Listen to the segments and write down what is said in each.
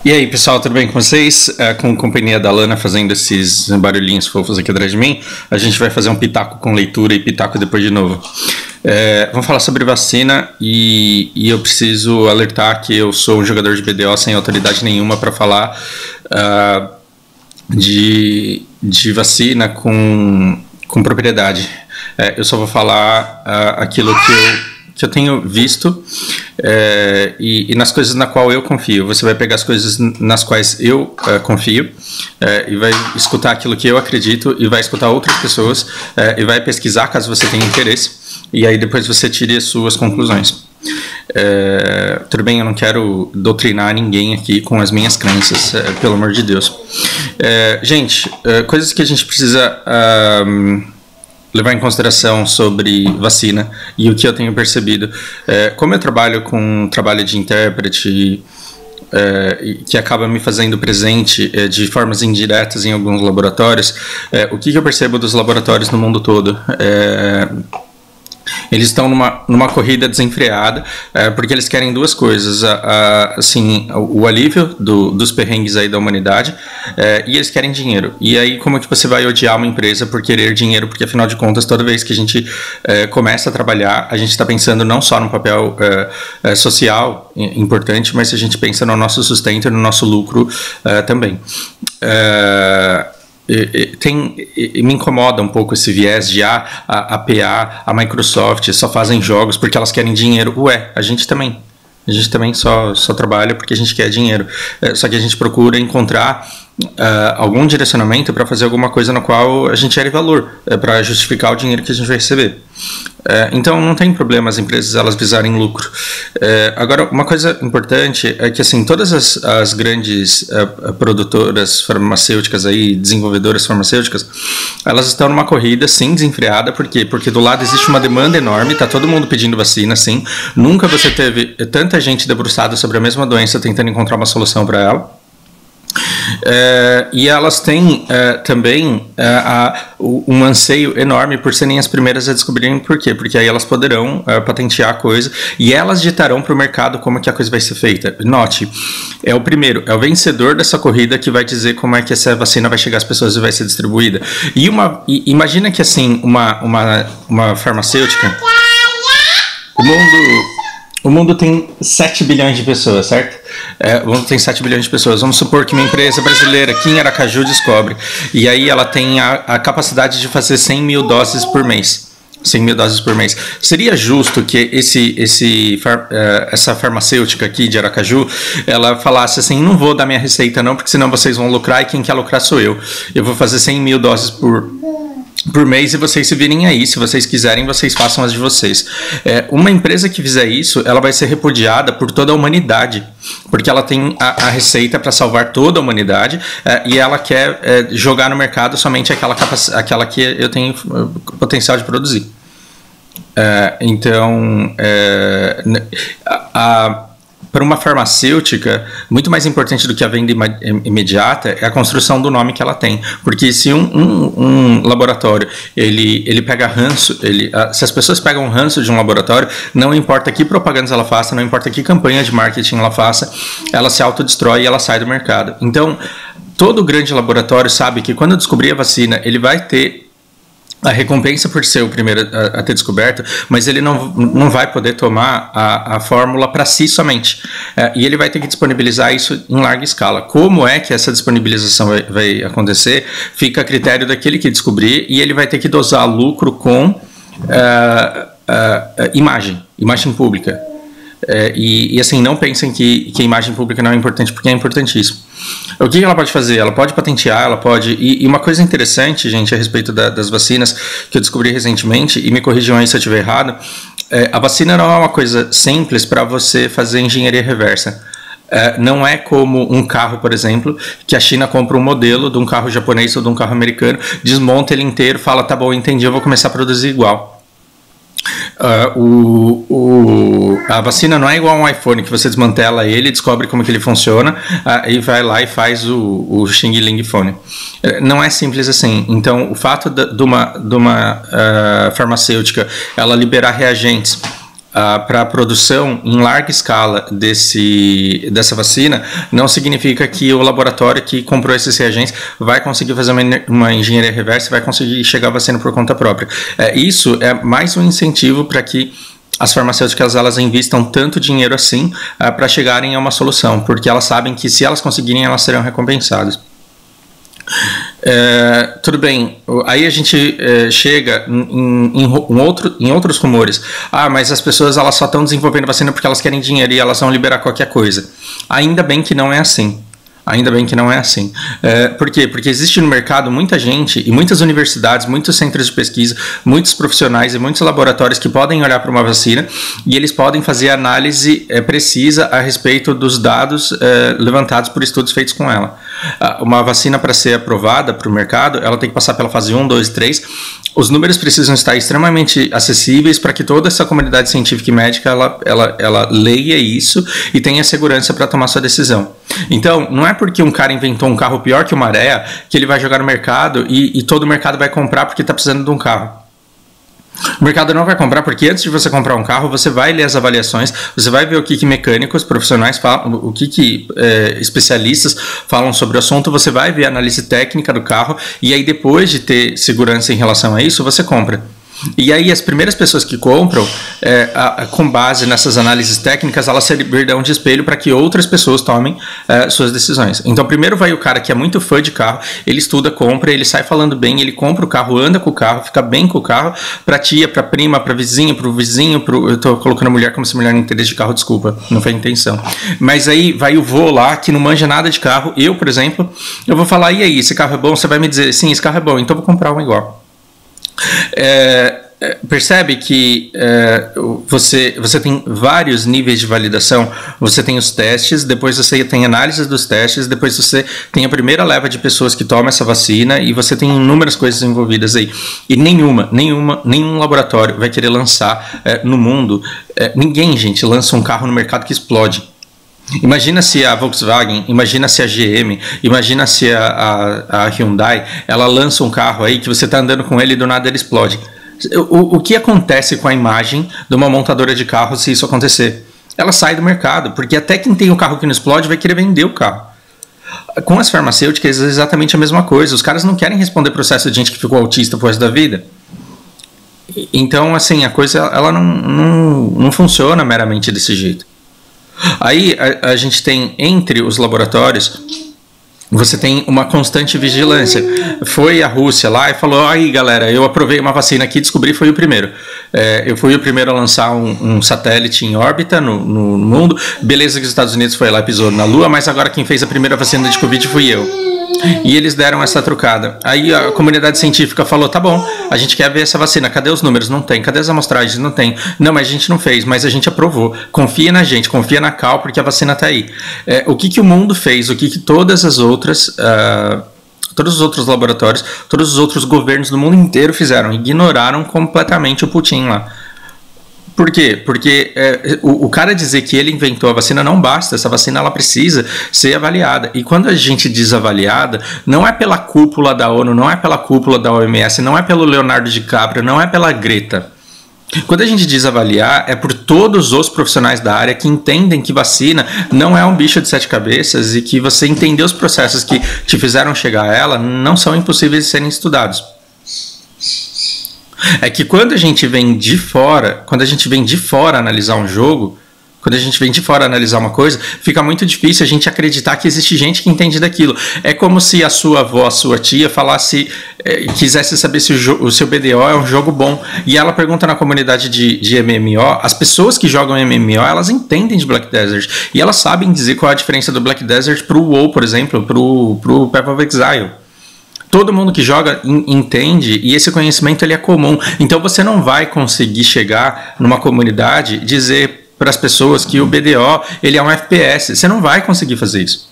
E aí, pessoal, tudo bem com vocês? Com a companhia da Lana fazendo esses barulhinhos fofos aqui atrás de mim, a gente vai fazer um pitaco com leitura e pitaco depois de novo. Vamos falar sobre vacina e eu preciso alertar que eu sou um jogador de BDO sem autoridade nenhuma para falar de vacina com propriedade. Eu só vou falar aquilo que eu tenho visto e nas coisas na qual eu confio. Você vai pegar as coisas nas quais eu confio e vai escutar aquilo que eu acredito e vai escutar outras pessoas e vai pesquisar caso você tenha interesse e aí depois você tire as suas conclusões. Tudo bem, eu não quero doutrinar ninguém aqui com as minhas crenças, pelo amor de Deus. Gente, coisas que a gente precisa levar em consideração sobre vacina e o que eu tenho percebido. Como eu trabalho com um trabalho de intérprete que acaba me fazendo presente de formas indiretas em alguns laboratórios, o que eu percebo dos laboratórios no mundo todo? Eles estão numa corrida desenfreada, porque eles querem duas coisas, assim, o alívio dos perrengues aí da humanidade, e eles querem dinheiro. E aí como que você vai odiar uma empresa por querer dinheiro? Porque afinal de contas, toda vez que a gente começa a trabalhar, a gente está pensando não só no papel social importante, mas a gente pensa no nosso sustento e no nosso lucro também. Me incomoda um pouco esse viés de a PA, a Microsoft só fazem jogos porque elas querem dinheiro. Ué, a gente também só trabalha porque a gente quer dinheiro, só que a gente procura encontrar algum direcionamento para fazer alguma coisa na qual a gente gere valor, para justificar o dinheiro que a gente vai receber. Então não tem problema as empresas elas visarem lucro. Agora, uma coisa importante é que assim, todas as grandes produtoras farmacêuticas aí, desenvolvedoras farmacêuticas, elas estão numa corrida sim desenfreada. Por quê? Porque do lado existe uma demanda enorme, tá todo mundo pedindo vacina, sim. Nunca você teve tanta gente debruçada sobre a mesma doença tentando encontrar uma solução para ela. E elas têm também um anseio enorme por serem as primeiras a descobrirem por quê, porque aí elas poderão patentear a coisa e elas ditarão para o mercado como que a coisa vai ser feita. Note, é o vencedor dessa corrida que vai dizer como é que essa vacina vai chegar às pessoas e vai ser distribuída. Imagina que assim, uma farmacêutica, o mundo tem 7 bilhões de pessoas, certo? O mundo tem 7 bilhões de pessoas. Vamos supor que uma empresa brasileira aqui em Aracaju descobre. E aí ela tem a capacidade de fazer 100 mil doses por mês. 100 mil doses por mês. Seria justo que essa farmacêutica aqui de Aracaju, ela falasse assim, não vou dar minha receita não, porque senão vocês vão lucrar e quem quer lucrar sou eu. Eu vou fazer 100 mil doses por mês e vocês se virem aí, se vocês quiserem, vocês façam as de vocês. Uma empresa que fizer isso, ela vai ser repudiada por toda a humanidade, porque ela tem a receita para salvar toda a humanidade e ela quer jogar no mercado somente aquela que eu tenho potencial de produzir. Então, para uma farmacêutica, muito mais importante do que a venda imediata é a construção do nome que ela tem. Porque se um laboratório ele pega ranço, se as pessoas pegam ranço de um laboratório, não importa que propagandas ela faça, não importa que campanha de marketing ela faça, ela se autodestrói e ela sai do mercado. Então, todo grande laboratório sabe que quando descobrir a vacina, ele vai ter a recompensa por ser o primeiro a ter descoberto, mas ele não vai poder tomar a fórmula para si somente. E ele vai ter que disponibilizar isso em larga escala. Como é que essa disponibilização vai acontecer? Fica a critério daquele que descobrir e ele vai ter que dosar lucro com imagem pública. E assim, não pensem que a imagem pública não é importante, porque é importantíssimo. O que ela pode fazer? Ela pode patentear, ela pode... E uma coisa interessante, gente, a respeito das vacinas, que eu descobri recentemente, e me corrijam aí se eu estiver errado, a vacina não é uma coisa simples para você fazer engenharia reversa. Não é como um carro, por exemplo, que a China compra um modelo de um carro japonês ou de um carro americano, desmonta ele inteiro, fala, tá bom, entendi, eu vou começar a produzir igual. A vacina não é igual a um iPhone, que você desmantela ele, descobre como que ele funciona e vai lá e faz o Xing Ling Phone. Não é simples assim. Então, o fato de uma farmacêutica ela liberar reagentes para a produção em larga escala dessa vacina, não significa que o laboratório que comprou esses reagentes vai conseguir fazer uma engenharia reversa e vai conseguir chegar à vacina por conta própria. Isso é mais um incentivo para que as farmacêuticas elas investam tanto dinheiro assim para chegarem a uma solução, porque elas sabem que se elas conseguirem, elas serão recompensadas. Tudo bem, aí a gente chega em outros rumores. Mas as pessoas elas só estão desenvolvendo vacina porque elas querem dinheiro e elas vão liberar qualquer coisa. Ainda bem que não é assim. Ainda bem que não é assim. Por quê? Porque existe no mercado muita gente e muitas universidades, muitos centros de pesquisa, muitos profissionais e muitos laboratórios que podem olhar para uma vacina e eles podem fazer análise precisa a respeito dos dados levantados por estudos feitos com ela. Uma vacina, para ser aprovada para o mercado, ela tem que passar pela fase 1, 2 e 3. Os números precisam estar extremamente acessíveis para que toda essa comunidade científica e médica ela leia isso e tenha segurança para tomar sua decisão. Então, não é porque um cara inventou um carro pior que o Maré que ele vai jogar no mercado e todo o mercado vai comprar porque está precisando de um carro. O mercado não vai comprar porque antes de você comprar um carro, você vai ler as avaliações, você vai ver o que mecânicos, profissionais falam, o que especialistas falam sobre o assunto, você vai ver a análise técnica do carro e aí depois de ter segurança em relação a isso, você compra. E aí as primeiras pessoas que compram, com base nessas análises técnicas, elas servirão de espelho para que outras pessoas tomem suas decisões. Então primeiro vai o cara que é muito fã de carro, ele estuda, compra, ele sai falando bem, ele compra o carro, anda com o carro, fica bem com o carro, para tia, para prima, para vizinho, para o vizinho, eu estou colocando a mulher como se mulher não entendesse de carro, desculpa, não foi a intenção. Mas aí vai o vô lá, que não manja nada de carro, eu, por exemplo, eu vou falar, e aí, esse carro é bom? Você vai me dizer, sim, esse carro é bom, então eu vou comprar um igual. Percebe que você tem vários níveis de validação. Você tem os testes, depois você tem análise dos testes, depois você tem a primeira leva de pessoas que tomam essa vacina e você tem inúmeras coisas envolvidas aí. E nenhum laboratório vai querer lançar no mundo. Ninguém, gente, lança um carro no mercado que explode. Imagina se a Volkswagen, imagina se a GM, imagina se a Hyundai, ela lança um carro aí que você está andando com ele e do nada ele explode. O que acontece com a imagem de uma montadora de carro se isso acontecer? Ela sai do mercado, porque até quem tem um carro que não explode vai querer vender o carro. Com as farmacêuticas é exatamente a mesma coisa. Os caras não querem responder processo de gente que ficou autista por resto da vida. Então, assim, a coisa ela não funciona meramente desse jeito. Aí a gente tem entre os laboratórios, você tem uma constante vigilância. Foi a Rússia lá e falou, aí galera, eu aprovei uma vacina aqui, descobri, foi o primeiro. Eu fui o primeiro a lançar um satélite em órbita no mundo. Beleza que os Estados Unidos foi lá e pisou na Lua, mas agora quem fez a primeira vacina de Covid fui eu. E eles deram essa trucada. Aí a comunidade científica falou, tá bom, a gente quer ver essa vacina, cadê os números? Não tem. Cadê as amostragens? Não tem. Não, mas a gente não fez, mas a gente aprovou. Confia na gente, confia na Cal, porque a vacina tá aí. O que o mundo fez, o que todas as outras... todos os outros laboratórios, todos os outros governos do mundo inteiro fizeram, ignoraram completamente o Putin lá. Por quê? Porque o cara dizer que ele inventou a vacina não basta, essa vacina ela precisa ser avaliada. E quando a gente diz avaliada, não é pela cúpula da ONU, não é pela cúpula da OMS, não é pelo Leonardo DiCaprio, não é pela Greta. Quando a gente diz avaliar, é por todos os profissionais da área que entendem que vacina não é um bicho de 7 cabeças e que você entender os processos que te fizeram chegar a ela não são impossíveis de serem estudados. É que quando a gente vem de fora, analisar um jogo, quando a gente vem de fora analisar uma coisa, fica muito difícil a gente acreditar que existe gente que entende daquilo. É como se a sua avó, a sua tia, quisesse saber se o seu BDO é um jogo bom. E ela pergunta na comunidade de MMO, as pessoas que jogam MMO, elas entendem de Black Desert. E elas sabem dizer qual é a diferença do Black Desert pro WoW, por exemplo, pro Path of Exile. Todo mundo que joga entende e esse conhecimento ele é comum. Então você não vai conseguir chegar numa comunidade e dizer para as pessoas que o BDO ele é um FPS. Você não vai conseguir fazer isso.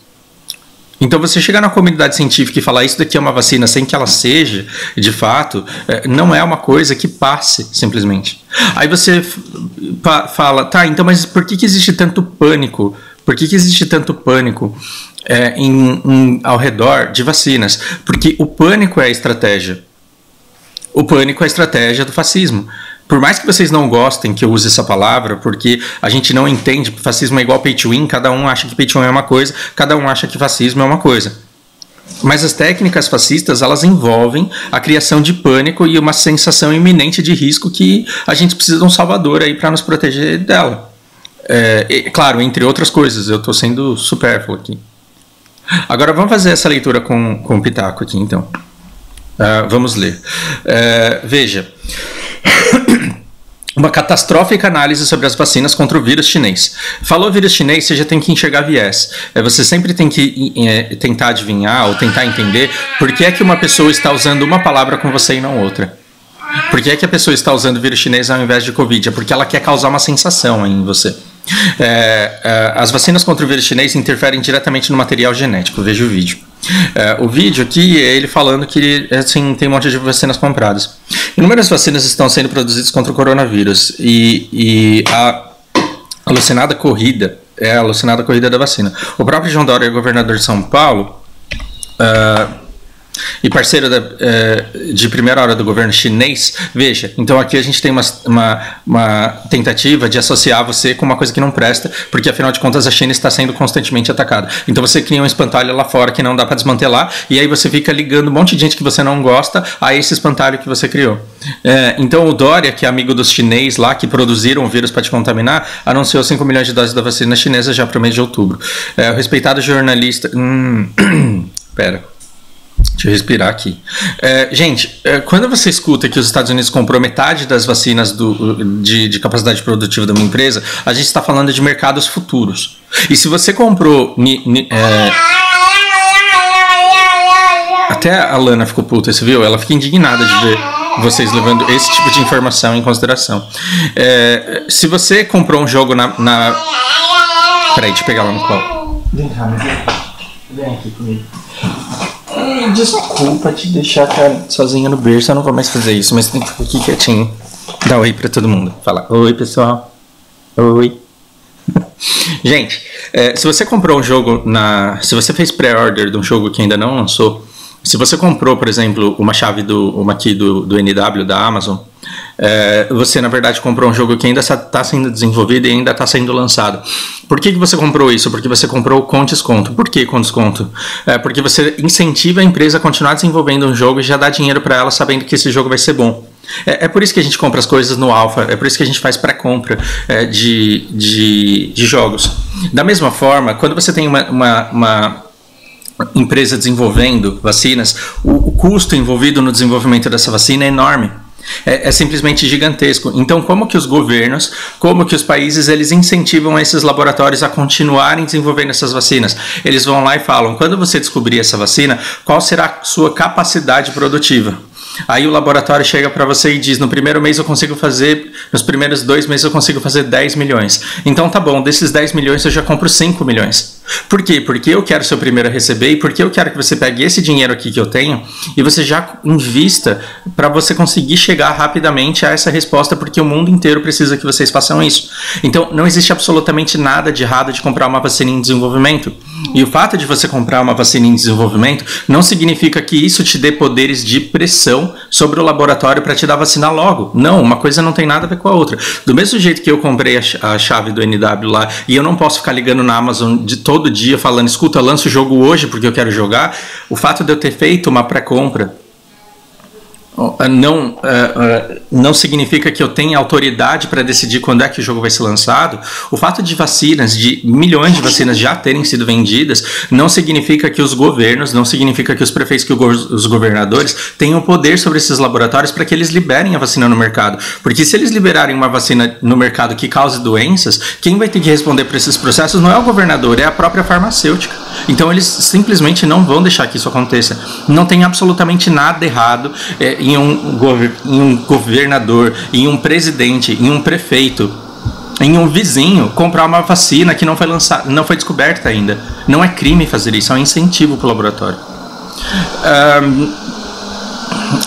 Então você chegar na comunidade científica e falar isso daqui é uma vacina sem que ela seja, de fato, não é uma coisa que passe simplesmente. Aí você fala, tá, então mas por que existe tanto pânico? Por que existe tanto pânico ao redor de vacinas? Porque o pânico é a estratégia. O pânico é a estratégia do fascismo. Por mais que vocês não gostem que eu use essa palavra, porque a gente não entende que fascismo é igual pay to win, cada um acha que pay to win é uma coisa, cada um acha que fascismo é uma coisa. Mas as técnicas fascistas, elas envolvem a criação de pânico e uma sensação iminente de risco que a gente precisa de um salvador aí para nos proteger dela. Claro, entre outras coisas, eu estou sendo supérfluo aqui. Agora vamos fazer essa leitura com o Pitaco aqui, então. Vamos ler. Veja. Uma catastrófica análise sobre as vacinas contra o vírus chinês. Falou vírus chinês, você já tem que enxergar viés. Você sempre tem que tentar adivinhar ou tentar entender por que é que uma pessoa está usando uma palavra com você e não outra. Por que é que a pessoa está usando vírus chinês ao invés de Covid? É porque ela quer causar uma sensação em você. As vacinas contra o vírus chinês interferem diretamente no material genético. Veja o vídeo. O vídeo aqui é ele falando que assim, tem um monte de vacinas compradas. Inúmeras vacinas estão sendo produzidas contra o coronavírus e a alucinada corrida é a alucinada corrida da vacina. O próprio João Dória, governador de São Paulo, e parceiro de primeira hora do governo chinês, veja, então aqui a gente tem uma tentativa de associar você com uma coisa que não presta, porque afinal de contas a China está sendo constantemente atacada. Então você cria um espantalho lá fora que não dá para desmantelar, e aí você fica ligando um monte de gente que você não gosta a esse espantalho que você criou. Então o Dória, que é amigo dos chineses lá, que produziram o vírus para te contaminar, anunciou 5 milhões de doses da vacina chinesa já para o mês de outubro. O respeitado jornalista... Pera... Deixa eu respirar aqui. Gente, quando você escuta que os Estados Unidos comprou metade das vacinas de capacidade produtiva de uma empresa, a gente está falando de mercados futuros. E se você comprou... Até a Lana ficou puta, você viu? Ela fica indignada de ver vocês levando esse tipo de informação em consideração. Se você comprou um jogo na... Peraí, deixa eu pegar lá no colo. Vem cá, vem aqui comigo. Desculpa te deixar sozinha no berço, eu não vou mais fazer isso, mas tem que ficar aqui quietinho. Dá oi pra todo mundo. Fala, oi pessoal. Oi. Gente, se você comprou um jogo se você fez pré-order de um jogo que ainda não lançou, se você comprou, por exemplo, uma chave do NW da Amazon, você na verdade comprou um jogo que ainda está sendo desenvolvido e ainda está sendo lançado. Por que você comprou isso? Porque você comprou com desconto. Por que com desconto? Porque você incentiva a empresa a continuar desenvolvendo um jogo e já dá dinheiro para ela sabendo que esse jogo vai ser bom. É por isso que a gente compra as coisas no alpha, é por isso que a gente faz pré-compra de jogos. Da mesma forma, quando você tem uma empresa desenvolvendo vacinas, o custo envolvido no desenvolvimento dessa vacina é enorme. É simplesmente gigantesco. Então, como que os governos, como que os países, eles incentivam esses laboratórios a continuarem desenvolvendo essas vacinas? Eles vão lá e falam, quando você descobrir essa vacina, qual será a sua capacidade produtiva? Aí o laboratório chega para você e diz, no primeiro mês eu consigo fazer, nos primeiros 2 meses eu consigo fazer 10 milhões. Então tá bom, desses 10 milhões eu já compro 5 milhões. Por quê? Porque eu quero ser o primeiro a receber e porque eu quero que você pegue esse dinheiro aqui que eu tenho e você já invista para você conseguir chegar rapidamente a essa resposta, porque o mundo inteiro precisa que vocês façam isso. Então não existe absolutamente nada de errado de comprar uma vacina em desenvolvimento. E o fato de você comprar uma vacina em desenvolvimento não significa que isso te dê poderes de pressão sobre o laboratório para te dar vacina logo. Não, uma coisa não tem nada a ver com a outra. Do mesmo jeito que eu comprei a chave do NW lá e eu não posso ficar ligando na Amazon de todo dia falando, escuta, lança o jogo hoje porque eu quero jogar, o fato de eu ter feito uma pré-compra não significa que eu tenha autoridade para decidir quando é que o jogo vai ser lançado. O fato de vacinas, de milhões de vacinas já terem sido vendidas, não significa que os governos, não significa que os prefeitos, que os governadores tenham poder sobre esses laboratórios para que eles liberem a vacina no mercado. Porque se eles liberarem uma vacina no mercado que cause doenças, quem vai ter que responder por esses processos não é o governador, é a própria farmacêutica. Então eles simplesmente não vão deixar que isso aconteça. Não tem absolutamente nada errado em um governador, em um presidente, em um prefeito, em um vizinho comprar uma vacina que não foi lançada, não foi descoberta ainda. Não é crime fazer isso, é um incentivo para o laboratório.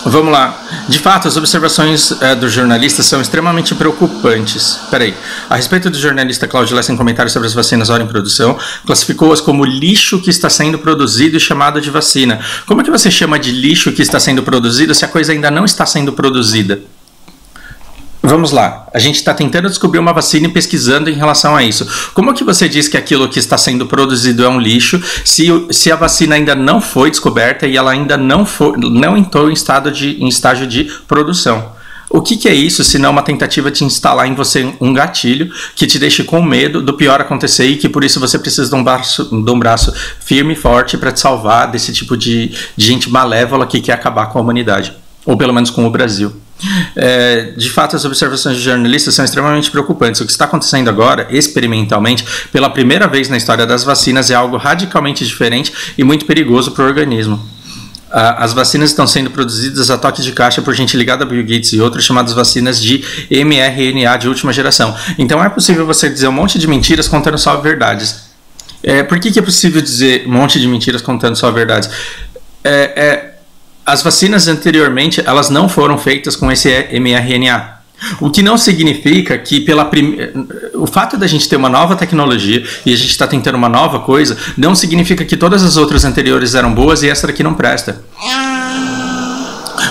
Vamos lá. De fato, as observações dos jornalistas são extremamente preocupantes. Peraí. A respeito do jornalista Cláudio Lessa, em comentários sobre as vacinas ora em produção, classificou-as como lixo que está sendo produzido e chamado de vacina. Como é que você chama de lixo que está sendo produzido se a coisa ainda não está sendo produzida? Vamos lá, a gente está tentando descobrir uma vacina e pesquisando em relação a isso. Como que você diz que aquilo que está sendo produzido é um lixo se a vacina ainda não foi descoberta e ela ainda não entrou em estágio de produção? O que é isso se não uma tentativa de instalar em você um gatilho que te deixe com medo do pior acontecer e que por isso você precisa de um braço firme e forte para te salvar desse tipo de gente malévola que quer acabar com a humanidade, ou pelo menos com o Brasil? De fato, as observações de jornalistas são extremamente preocupantes. O que está acontecendo agora, experimentalmente, pela primeira vez na história das vacinas, é algo radicalmente diferente e muito perigoso para o organismo. As vacinas estão sendo produzidas a toque de caixa por gente ligada a Bill Gates e outros, chamadas vacinas de mRNA de última geração. Então é possível você dizer um monte de mentiras contando só verdades. Por que é possível dizer um monte de mentiras contando só verdades? As vacinas anteriormente, elas não foram feitas com esse mRNA. O que não significa que o fato da gente ter uma nova tecnologia e a gente está tentando uma nova coisa, não significa que todas as outras anteriores eram boas e essa daqui não presta.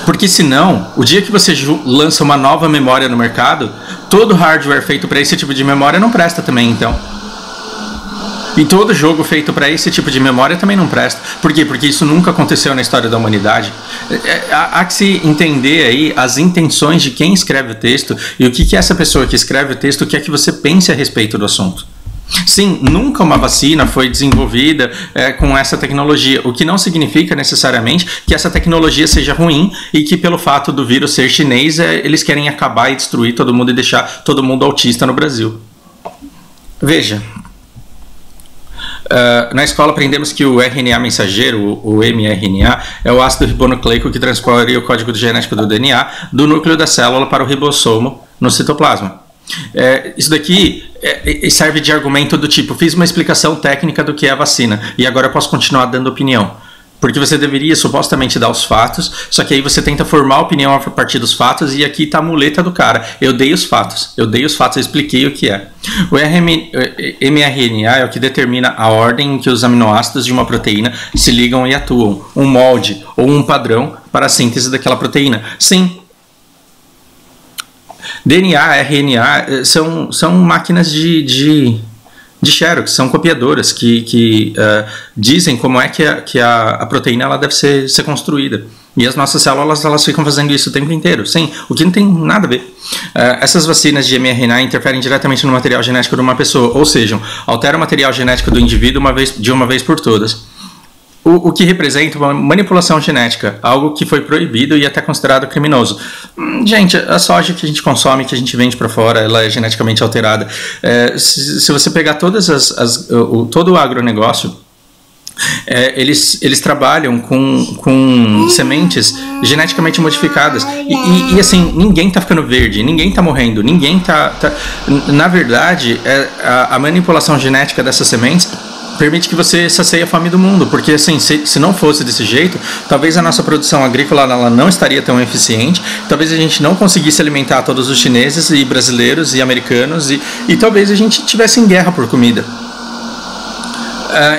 Porque senão, o dia que você lança uma nova memória no mercado, todo hardware feito para esse tipo de memória não presta também, então. E todo jogo feito para esse tipo de memória também não presta. Por quê? Porque isso nunca aconteceu na história da humanidade. Há que se entender aí as intenções de quem escreve o texto e o que essa pessoa que escreve o texto quer que você pense a respeito do assunto. Sim, nunca uma vacina foi desenvolvida com essa tecnologia, o que não significa necessariamente que essa tecnologia seja ruim e que pelo fato do vírus ser chinês, eles querem acabar e destruir todo mundo e deixar todo mundo autista no Brasil. Veja... na escola aprendemos que o RNA mensageiro, o mRNA, é o ácido ribonucleico que transporta o código genético do DNA do núcleo da célula para o ribossomo no citoplasma. Isso daqui serve de argumento do tipo, fiz uma explicação técnica do que é a vacina e agora eu posso continuar dando opinião. Porque você deveria supostamente dar os fatos, só que aí você tenta formar a opinião a partir dos fatos e aqui está a muleta do cara. Eu dei os fatos, eu expliquei o que é. O mRNA é o que determina a ordem em que os aminoácidos de uma proteína se ligam e atuam, um molde ou um padrão para a síntese daquela proteína. Sim. DNA, RNA são máquinas de Xerox, são copiadoras que dizem como é que a proteína ela deve ser construída. E as nossas células elas ficam fazendo isso o tempo inteiro, sim, o que não tem nada a ver. Essas vacinas de mRNA interferem diretamente no material genético de uma pessoa, ou seja, alteram o material genético do indivíduo de uma vez por todas. O que representa uma manipulação genética, algo que foi proibido e até considerado criminoso. Gente, a soja que a gente consome, que a gente vende para fora, ela é geneticamente alterada. Se você pegar todo o agronegócio, eles trabalham com sementes geneticamente modificadas e assim, ninguém tá ficando verde, ninguém tá morrendo, ninguém tá... Na verdade, a manipulação genética dessas sementes permite que você sacie a fome do mundo, porque assim, se não fosse desse jeito, talvez a nossa produção agrícola ela não estaria tão eficiente, talvez a gente não conseguisse alimentar todos os chineses e brasileiros e americanos e talvez a gente tivesse em guerra por comida.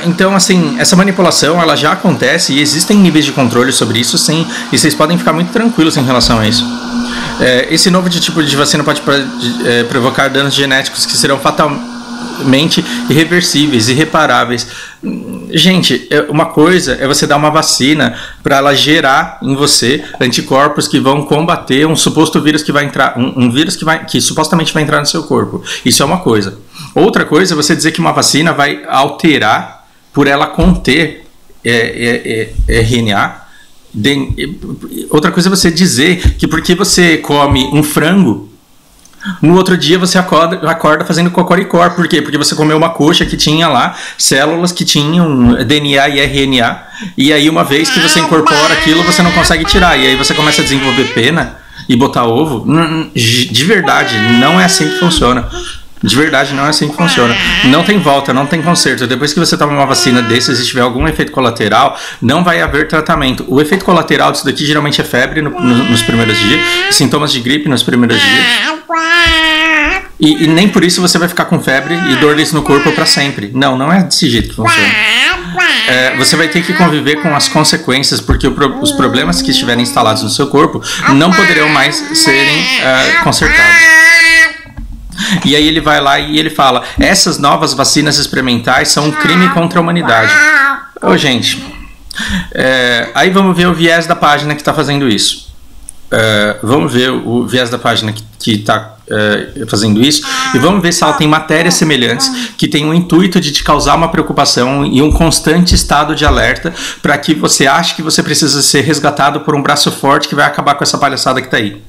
Então, assim, essa manipulação ela já acontece e existem níveis de controle sobre isso, sim, e vocês podem ficar muito tranquilos em relação a isso. Esse novo tipo de vacina pode provocar danos genéticos que serão fatalmente irreversíveis, irreparáveis. Gente, uma coisa é você dar uma vacina para ela gerar em você anticorpos que vão combater um suposto vírus que vai entrar, um vírus que supostamente vai entrar no seu corpo. Isso é uma coisa. Outra coisa é você dizer que uma vacina vai alterar por ela conter RNA. Outra coisa é você dizer que porque você come um frango, no outro dia você acorda fazendo cocoricó. Por quê? Porque você comeu uma coxa que tinha lá células que tinham DNA e RNA. E aí uma vez que você incorpora aquilo, você não consegue tirar. E aí você começa a desenvolver pena e botar ovo. De verdade, não é assim que funciona. De verdade, não é assim que funciona. Não tem volta, não tem conserto. Depois que você toma uma vacina desses e tiver algum efeito colateral, não vai haver tratamento. O efeito colateral disso daqui geralmente é febre nos primeiros dias, sintomas de gripe nos primeiros dias. E nem por isso você vai ficar com febre e dores no corpo para sempre. Não, não é desse jeito que funciona. Você vai ter que conviver com as consequências, porque os problemas que estiverem instalados no seu corpo não poderão mais serem consertados. E aí ele vai lá e ele fala: essas novas vacinas experimentais são um crime contra a humanidade. Ô, gente, aí vamos ver o viés da página que está fazendo isso. Vamos ver o viés da página que está fazendo isso, e vamos ver se ela tem matérias semelhantes que tem o intuito de te causar uma preocupação e um constante estado de alerta para que você ache que você precisa ser resgatado por um braço forte que vai acabar com essa palhaçada que está aí.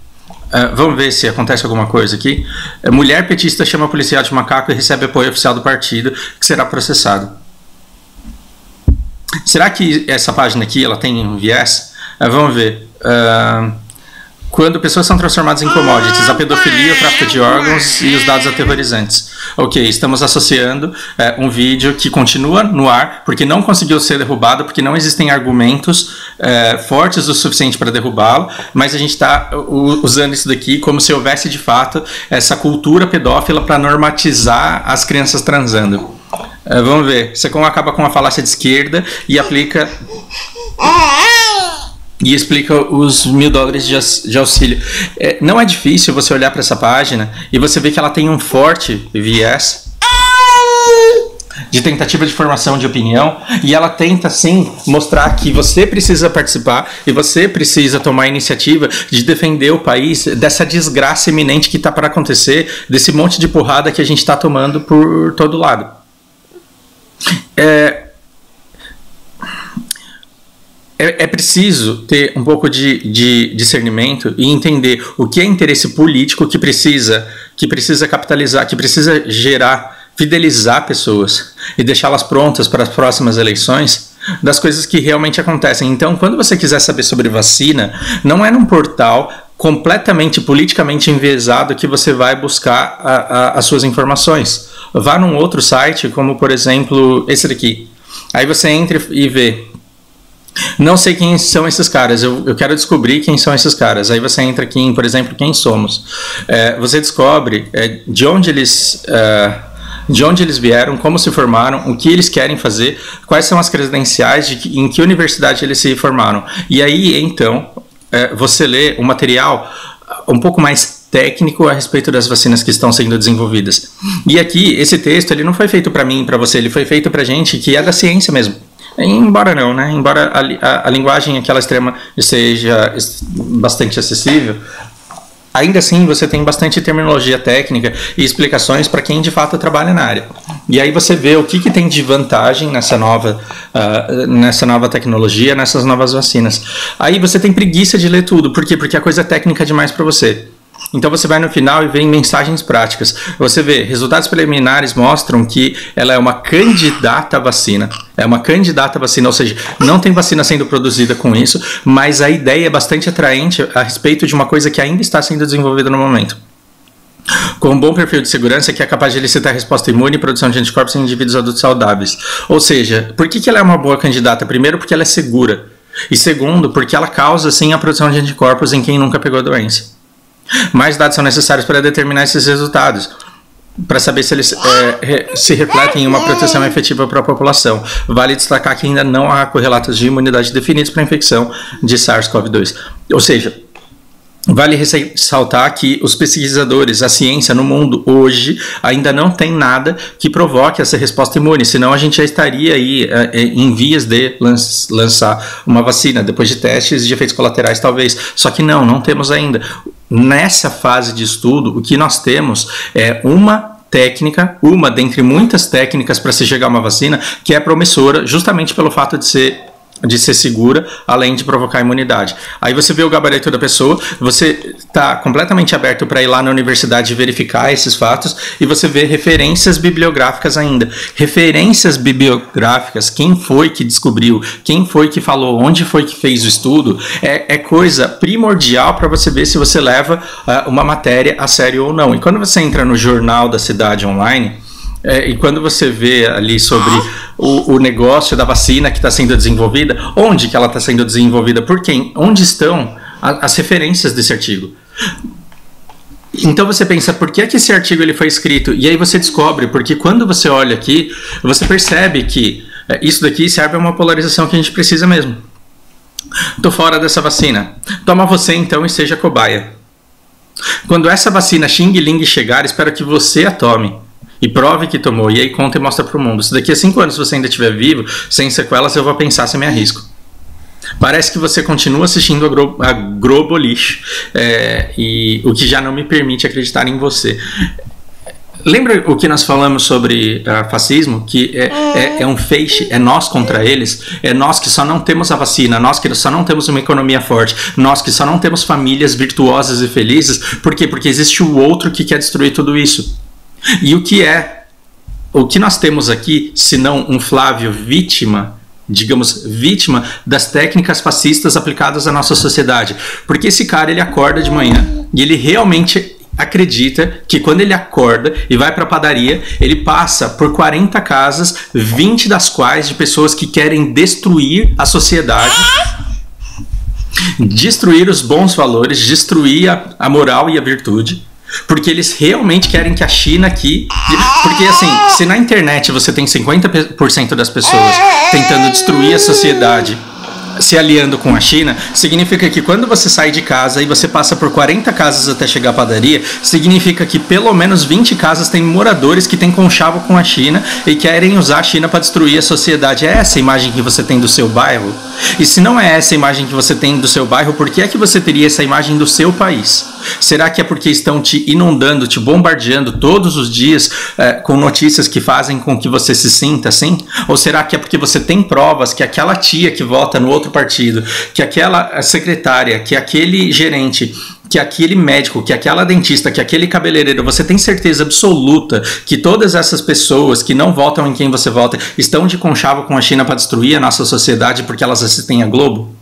Vamos ver se acontece alguma coisa aqui. Mulher petista chama policial de macaco e recebe apoio oficial do partido, que será processado. Será que essa página aqui ela tem um viés? Vamos ver. Quando pessoas são transformadas em commodities, a pedofilia, o tráfico de órgãos e os dados aterrorizantes. Ok, estamos associando um vídeo que continua no ar, porque não conseguiu ser derrubado, porque não existem argumentos fortes o suficiente para derrubá-lo, mas a gente está usando isso daqui como se houvesse de fato essa cultura pedófila para normatizar as crianças transando. Vamos ver, você acaba com a falácia de esquerda e aplica... E explica os $1.000 de auxílio. Não é difícil você olhar para essa página e você ver que ela tem um forte viés de tentativa de formação de opinião, e ela tenta sim mostrar que você precisa participar e você precisa tomar a iniciativa de defender o país dessa desgraça iminente que está para acontecer, desse monte de porrada que a gente está tomando por todo lado. É preciso ter um pouco de discernimento e entender o que é interesse político que precisa capitalizar, que precisa fidelizar pessoas e deixá-las prontas para as próximas eleições, das coisas que realmente acontecem. Então, quando você quiser saber sobre vacina, não é num portal completamente politicamente enviesado que você vai buscar as suas informações. Vá num outro site, como por exemplo esse daqui. Aí você entra e vê: não sei quem são esses caras, eu quero descobrir quem são esses caras. Aí você entra aqui em, por exemplo, quem somos. Você descobre de onde eles vieram, como se formaram, o que eles querem fazer, quais são as credenciais, em que universidade eles se formaram. E aí, então, você lê um material um pouco mais técnico a respeito das vacinas que estão sendo desenvolvidas. E aqui, esse texto, ele não foi feito para mim e para você, ele foi feito para gente que é da ciência mesmo. Embora não, né? Embora a linguagem aquela extrema seja bastante acessível, ainda assim você tem bastante terminologia técnica e explicações para quem de fato trabalha na área. E aí você vê o que tem de vantagem nessa nova tecnologia, nessas novas vacinas. Aí você tem preguiça de ler tudo. Por quê? Porque a coisa é técnica demais para você. Então você vai no final e vê mensagens práticas. Você vê, resultados preliminares mostram que ela é uma candidata à vacina. É uma candidata à vacina, ou seja, não tem vacina sendo produzida com isso, mas a ideia é bastante atraente a respeito de uma coisa que ainda está sendo desenvolvida no momento. Com um bom perfil de segurança que é capaz de elicitar resposta imune e produção de anticorpos em indivíduos adultos saudáveis. Ou seja, por que ela é uma boa candidata? Primeiro, porque ela é segura. E segundo, porque ela causa sim a produção de anticorpos em quem nunca pegou a doença. Mais dados são necessários para determinar esses resultados, para saber se eles se refletem em uma proteção efetiva para a população. Vale destacar que ainda não há correlatos de imunidade definidos para a infecção de SARS-CoV-2. Ou seja, vale ressaltar que os pesquisadores, a ciência no mundo hoje ainda não tem nada que provoque essa resposta imune, senão a gente já estaria aí em vias de lançar uma vacina, depois de testes de efeitos colaterais talvez. Só que não temos ainda. Nessa fase de estudo, o que nós temos é uma técnica, uma dentre muitas técnicas para se chegar a uma vacina, que é promissora justamente pelo fato de ser segura, além de provocar imunidade. Aí você vê o gabarito da pessoa, você está completamente aberto para ir lá na universidade verificar esses fatos, e você vê referências bibliográficas ainda. Referências bibliográficas, quem foi que descobriu, quem foi que falou, onde foi que fez o estudo, é coisa primordial para você ver se você leva uma matéria a sério ou não. E quando você entra no Jornal da Cidade Online, e quando você vê ali sobre o negócio da vacina que está sendo desenvolvida, onde que ela está sendo desenvolvida, por quem, onde estão as referências desse artigo. Então você pensa, por que é que esse artigo ele foi escrito? E aí você descobre, porque quando você olha aqui, você percebe que isso daqui serve a uma polarização que a gente precisa mesmo. Tô fora dessa vacina. Toma você então e seja cobaia. Quando essa vacina Xing Ling chegar, espero que você a tome. E prove que tomou. E aí conta e mostra pro mundo. Se daqui a 5 anos você ainda estiver vivo, sem sequelas, eu vou pensar se me arrisco. Parece que você continua assistindo a Globo lixo, e o que já não me permite acreditar em você. Lembra o que nós falamos sobre fascismo? Que é um feixe, é nós contra eles, é nós que só não temos a vacina, nós que só não temos uma economia forte, nós que só não temos famílias virtuosas e felizes. Por quê? Porque existe o outro que quer destruir tudo isso. E o que nós temos aqui, se não um Flávio vítima, digamos, vítima das técnicas fascistas aplicadas à nossa sociedade. Porque esse cara, ele acorda de manhã e ele realmente acredita que quando ele acorda e vai para a padaria, ele passa por 40 casas, 20 das quais de pessoas que querem destruir a sociedade, destruir os bons valores, destruir a moral e a virtude. Porque eles realmente querem que a China aqui... Porque assim, se na internet você tem 50% das pessoas tentando destruir a sociedade, se aliando com a China, significa que quando você sai de casa e você passa por 40 casas até chegar à padaria, significa que pelo menos 20 casas têm moradores que têm conchavo com a China e querem usar a China para destruir a sociedade. É essa a imagem que você tem do seu bairro? E se não é essa a imagem que você tem do seu bairro, por que é que você teria essa imagem do seu país? Será que é porque estão te inundando, te bombardeando todos os dias com notícias que fazem com que você se sinta assim? Ou será que é porque você tem provas que aquela tia que vota no outro partido, que aquela secretária, que aquele gerente, que aquele médico, que aquela dentista, que aquele cabeleireiro, você tem certeza absoluta que todas essas pessoas que não votam em quem você vota estão de conchavo com a China para destruir a nossa sociedade porque elas assistem a Globo?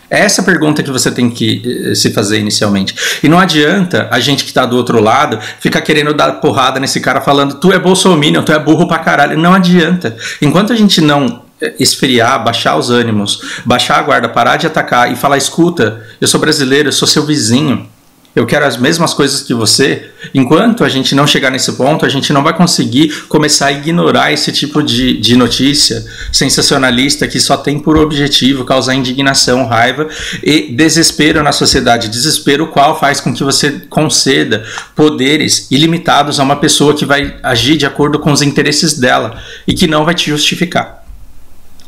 É essa pergunta que você tem que se fazer inicialmente. E não adianta a gente que está do outro lado ficar querendo dar porrada nesse cara falando tu é bolsominion, tu é burro pra caralho. Não adianta. Enquanto a gente não esfriar, baixar os ânimos, baixar a guarda, parar de atacar e falar, escuta, eu sou brasileiro, eu sou seu vizinho, eu quero as mesmas coisas que você. Enquanto a gente não chegar nesse ponto, a gente não vai conseguir começar a ignorar esse tipo de notícia sensacionalista que só tem por objetivo causar indignação, raiva e desespero na sociedade. Desespero o qual faz com que você conceda poderes ilimitados a uma pessoa que vai agir de acordo com os interesses dela e que não vai te justificar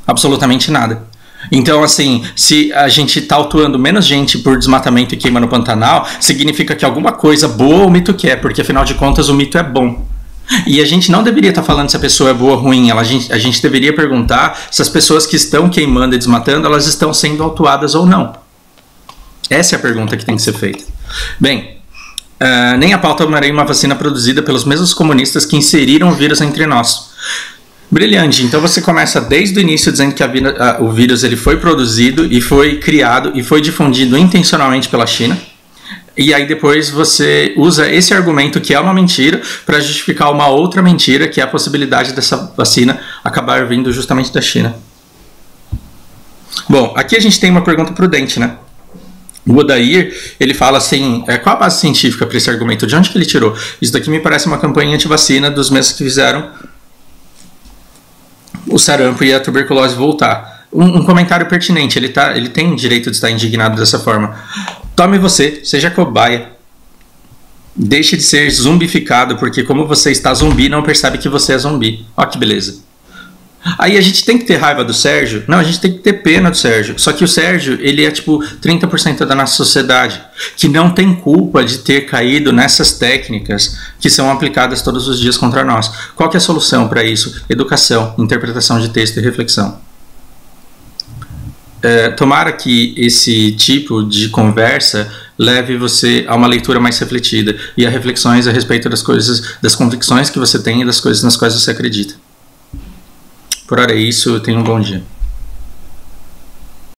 absolutamente nada. Então, assim, se a gente está autuando menos gente por desmatamento e queima no Pantanal, significa que alguma coisa boa o mito quer, porque afinal de contas o mito é bom. E a gente não deveria estar falando se a pessoa é boa ou ruim, a gente deveria perguntar se as pessoas que estão queimando e desmatando, elas estão sendo autuadas ou não. Essa é a pergunta que tem que ser feita. Bem, nem a pau tomarei uma vacina produzida pelos mesmos comunistas que inseriram o vírus entre nós. Brilhante, então você começa desde o início dizendo que o vírus ele foi produzido e foi criado e foi difundido intencionalmente pela China, e aí depois você usa esse argumento que é uma mentira para justificar uma outra mentira, que é a possibilidade dessa vacina acabar vindo justamente da China. Bom, aqui a gente tem uma pergunta prudente, né? O Odair, ele fala assim, qual a base científica para esse argumento? De onde que ele tirou? Isso daqui me parece uma campanha anti-vacina dos mesmos que fizeram o sarampo e a tuberculose voltar. Um comentário pertinente, ele tem direito de estar indignado dessa forma. Tome você, seja cobaia. Deixe de ser zumbificado, porque como você está zumbi, não percebe que você é zumbi. Ó que beleza. Aí a gente tem que ter raiva do Sérgio? Não, a gente tem que ter pena do Sérgio. Só que o Sérgio, ele é tipo 30% da nossa sociedade, que não tem culpa de ter caído nessas técnicas que são aplicadas todos os dias contra nós. Qual que é a solução para isso? Educação, interpretação de texto e reflexão. Tomara que esse tipo de conversa leve você a uma leitura mais refletida e a reflexões a respeito das coisas, das convicções que você tem e das coisas nas quais você acredita. Por hora é isso, tenha um bom dia.